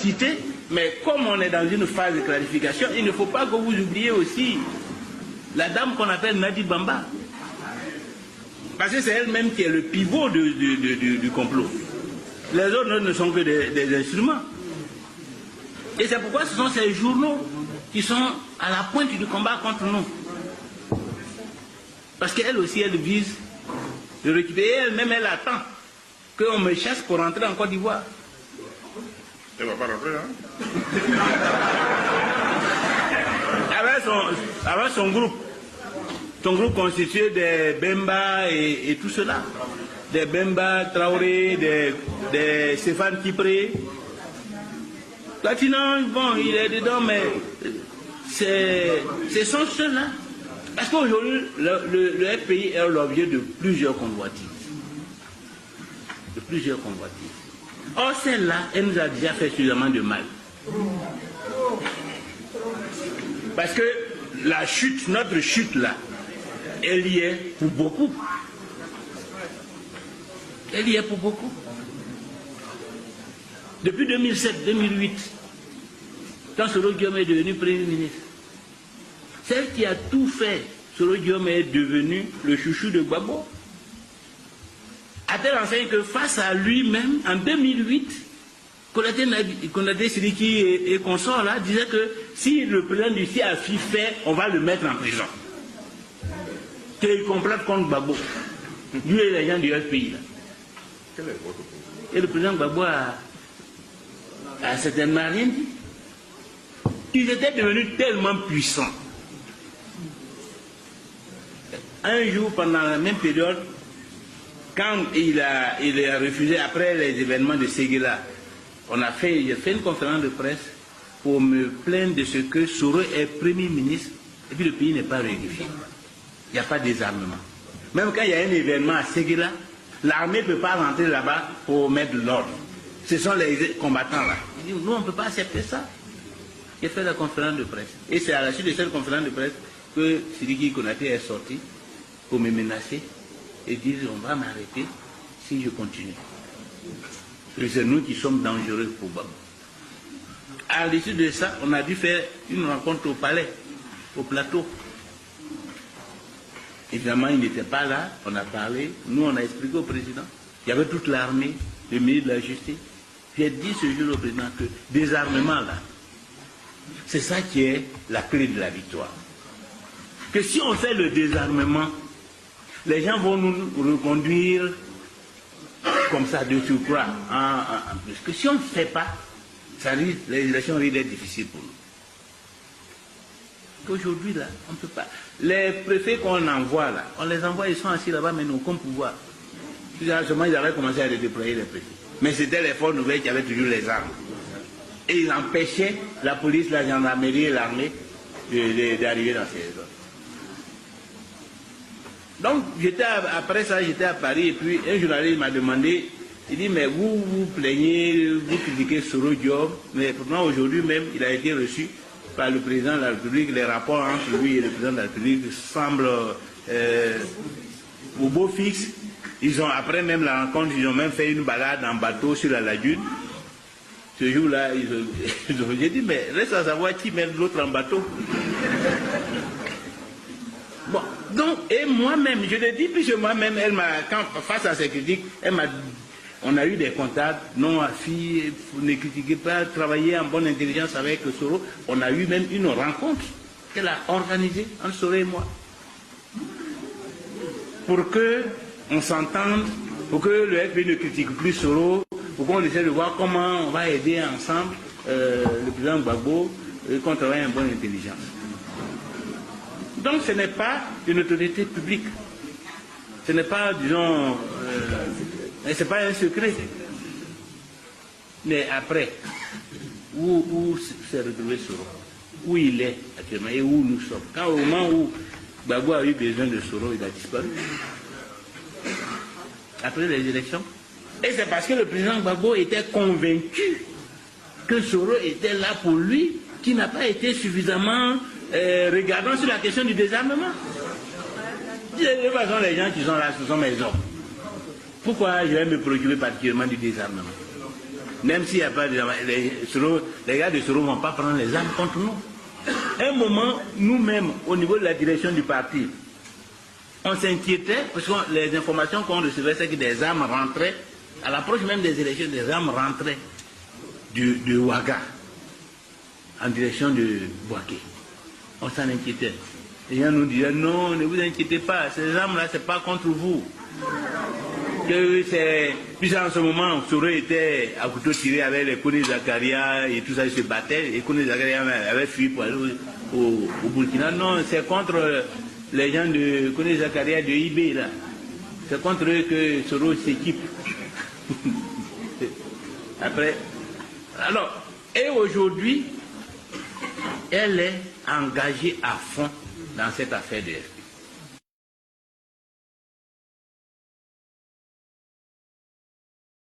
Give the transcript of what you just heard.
quitter, mais comme on est dans une phase de clarification, il ne faut pas que vous oubliez aussi la dame qu'on appelle Nadi Bamba. Parce que c'est elle-même qui est le pivot du complot. Les autres ne sont que des instruments. Et c'est pourquoi ce sont ces journaux qui sont à la pointe du combat contre nous. Parce qu'elle aussi, elle vise de récupérer. Elle-même, elle attend qu'on me chasse pour rentrer en Côte d'Ivoire. Elle ne va pas rentrer, hein? Avec son groupe constitué des Bemba et tout cela. Des Bemba, Traoré, des Stéphane Kipré. Platinum, bon, il est dedans, mais ce sont ceux-là. Parce qu'aujourd'hui, le FPI est l'objet de plusieurs convoitises. Or, celle-là, elle nous a déjà fait suffisamment de mal. Parce que la chute, notre chute là, elle y est pour beaucoup. Elle y est pour beaucoup. Depuis 2007-2008, quand Soro Guillaume est devenu Premier ministre, celle qui a tout fait, Soro Guillaume est devenu le chouchou de Gbagbo. A telle enseigne que face à lui-même, en 2008, Konaté Sidiki et consorts là disaient que si le président du CIAFI fait, on va le mettre en prison. Qu'il complote contre Gbagbo. Lui et les gens du FPI là. Quel est votre position? Et le président Gbagbo a certainement rien dit. Ils étaient devenus tellement puissants. Un jour, pendant la même période, quand il a refusé, après les événements de Séguéla, j'ai fait une conférence de presse pour me plaindre de ce que Soro est Premier ministre et puis le pays n'est pas réunifié. Il n'y a pas de désarmement. Même quand il y a un événement à Séguéla, l'armée ne peut pas rentrer là-bas pour mettre de l'ordre. Ce sont les combattants là. Il dit, nous on ne peut pas accepter ça. J'ai fait la conférence de presse. Et c'est à la suite de cette conférence de presse que Sidiki Konaté est sorti pour me menacer et dire on va m'arrêter si je continue. Et c'est nous qui sommes dangereux pour Gbagbo. À l'issue de ça, on a dû faire une rencontre au palais, au plateau. Évidemment, il n'était pas là, on a parlé, nous on a expliqué au président. Il y avait toute l'armée, le ministre de la Justice. J'ai dit ce jour au président que désarmement là, c'est ça qui est la clé de la victoire. Que si on fait le désarmement, les gens vont nous reconduire comme ça de surcroît en plus. Que si on ne fait pas, ça risque, les élections risquent d'être difficiles pour nous. Qu'aujourd'hui là, on ne peut pas. Les préfets qu'on envoie là, on les envoie, ils sont assis là-bas, mais nous aucun pouvoir. Seulement ils avaient commencé à déployer les préfets. Mais c'était les forces nouvelles qui avaient toujours les armes. Et ils empêchaient la police, la gendarmerie et l'armée d'arriver dans ces zones. Donc, après ça, j'étais à Paris et puis un journaliste m'a demandé, il dit, mais vous vous plaignez, vous critiquez Soro Diop, mais pourtant aujourd'hui même, il a été reçu par le président de la République, les rapports entre lui et le président de la République semblent au beau fixe. Après même la rencontre, ils ont même fait une balade en bateau sur la lagune. Ce jour-là, j'ai dit, mais reste à savoir qui met l'autre en bateau. Bon, donc, et moi-même, je l'ai dit, puisque moi-même, face à ces critiques, on a eu des contacts, non, fille, ne critiquez pas, travailler en bonne intelligence avec Soro. On a eu même une rencontre qu'elle a organisée entre Soro et moi. Pour qu'on s'entende, pour que le FPI ne critique plus Soro, pour qu'on essaie de voir comment on va aider ensemble le président Gbagbo et qu'on travaille en bonne intelligence. Donc ce n'est pas une autorité publique. Ce n'est pas, disons, ce n'est pas un secret. Mais après, où s'est retrouvé Soro? Où il est actuellement et où nous sommes? Quand au moment où Gbagbo a eu besoin de Soro, il a disparu. Après les élections. Et c'est parce que le président Gbagbo était convaincu que Soro était là pour lui, qui n'a pas été suffisamment regardant sur la question du désarmement. De toute façon, les gens qui sont là, ce sont mes hommes. Pourquoi je vais me préoccuper particulièrement du désarmement? même s'il n'y a pas de... Les gars de Soro ne vont pas prendre les armes contre nous. À un moment, nous-mêmes, au niveau de la direction du parti, on s'inquiétait, parce que les informations qu'on recevait, c'est que des armes rentraient, à l'approche même des élections, des armes rentraient de Ouaga, en direction de Bouaké. On s'en inquiétait. Les gens nous disaient, non, ne vous inquiétez pas, ces armes-là, ce n'est pas contre vous. Puis en ce moment, Soro était à couteau tiré avec les Kone Zakaria et tout ça, ils se battaient. Et Kone Zakaria avait fui pour aller au Burkina. Non, c'est contre les gens de Kone Zakaria de IB, là. C'est contre eux que Soro s'équipe. Après, alors, et aujourd'hui, elle est engagée à fond dans cette affaire de